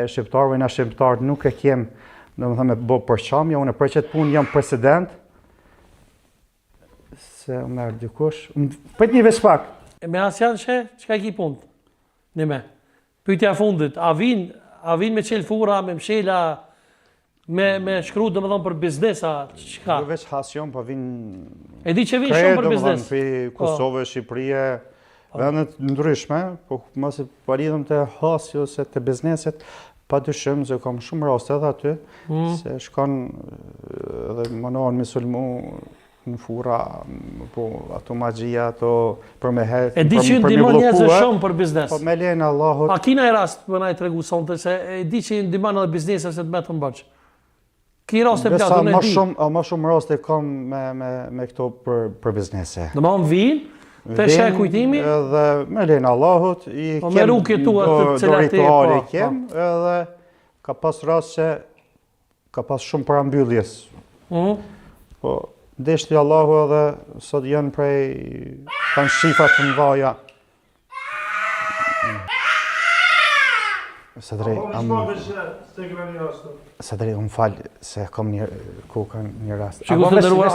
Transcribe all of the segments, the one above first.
Shqiptarëve na shqiptarët nuk e kem, domethënë me bë përçamje, unë për çet punë jam president. Se merr dikush. Prit një veç pak. Me asjan çka ki punë? Në me. Pyetja fundit, a vin me çel fura, me mshela, me shkruaj domethënë për biznesa, çka? Jo veç hasion, po vin. E di që vin shumë për biznes. Për Kosovë, Shqipëri, vendet ndryshme, po mos e paridhëm të hasjo ose të bizneset, padyshim se kam shumë raste edhe aty, se shkon edhe mënohen me sulmu në fura, po ato magjia, ato për me hetë, e di që ndihmon njerëz shumë për biznes. Po me lejen e Allahut. A kina e rast më na i tregu sonte se e di që ndihmon edhe biznese se të më të mbaç. Ki raste platë unë e di. Më shumë raste kam me këto për biznese. Domthon vin te sheh kujtimi edhe me lejen e Allahut i kem. Me rrugë tua të cilat e kem, edhe ka pas rast se ka pas shumë parambylljes. Po deshti Allahu edhe sot janë prej kanë shifra të mëdha. Sadri, unë falë se kam një rast. Që ku të ndërruar,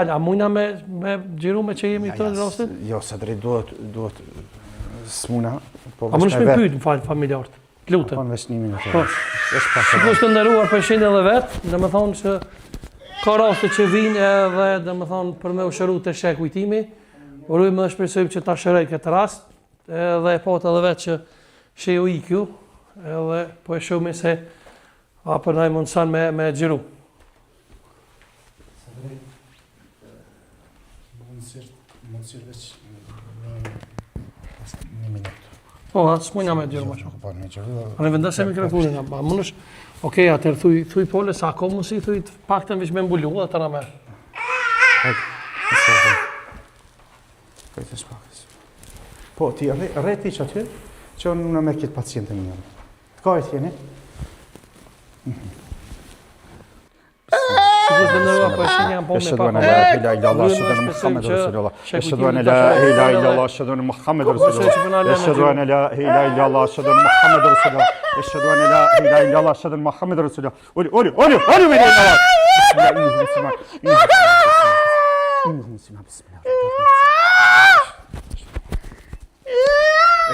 a mujna me gjiru me që jemi të në rastit? Jo, Sadri, duhet s'muna. A më nëshme pyjtë, më falë, familjartë, të lutë. Po në veç 1 minutë. Që ku të ndërruar për shenë edhe vetë, dhe me thonë që ka raste që vinë edhe, dhe me thonë, për me u shëru të shek kujtimi, urujmë dhe shpresojmë që ta shërej këtë rast, edhe e potë edhe vetë që shë ju ikju, edhe po e shumë se apër na i mundësan me gjiru. Mundësirë veç 1 minutë. Po, s'mujna me gjiru ma shumë. Po, me gjiru. A në vendase mikrofonin, a mënësh, okej, atër thuj pole, sa ko mundësi, thuj pak të veç me mbullu, dhe të rame. Po, ti rreti që aty, që unë në me këtë pacientë një njërë. Të ka e tjeni? Që të ndërrua për shenë janë po me pak me أشهد أن لا إله إلا الله أشهد أن محمد رسول الله أشهد أن لا إله إلا الله أشهد أن محمد رسول الله أشهد أن لا إله إلا الله أشهد أن محمد رسول الله أولي من الله بسم الله بسم الله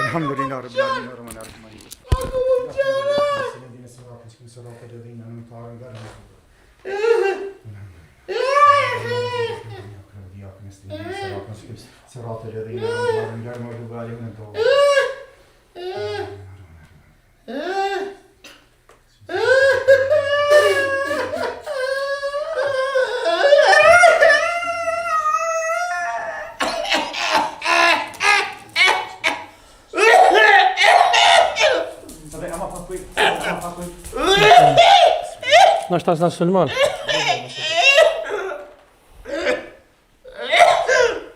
الحمد لله رب العالمين الرحمن الرحيم صراط الذين أنعمت عليهم غير المغضوب عليهم ولا الضالين. Nós estás na Sulman.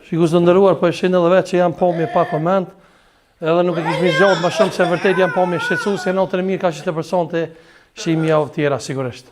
Shikus të ndëruar, po e shenë edhe vetë që janë po me pa koment, edhe nuk e kishmi zgjodh ma shumë se vërtet janë po me shqetsu, se natën e mirë ka që të person të shimi javë tjera, sigurisht.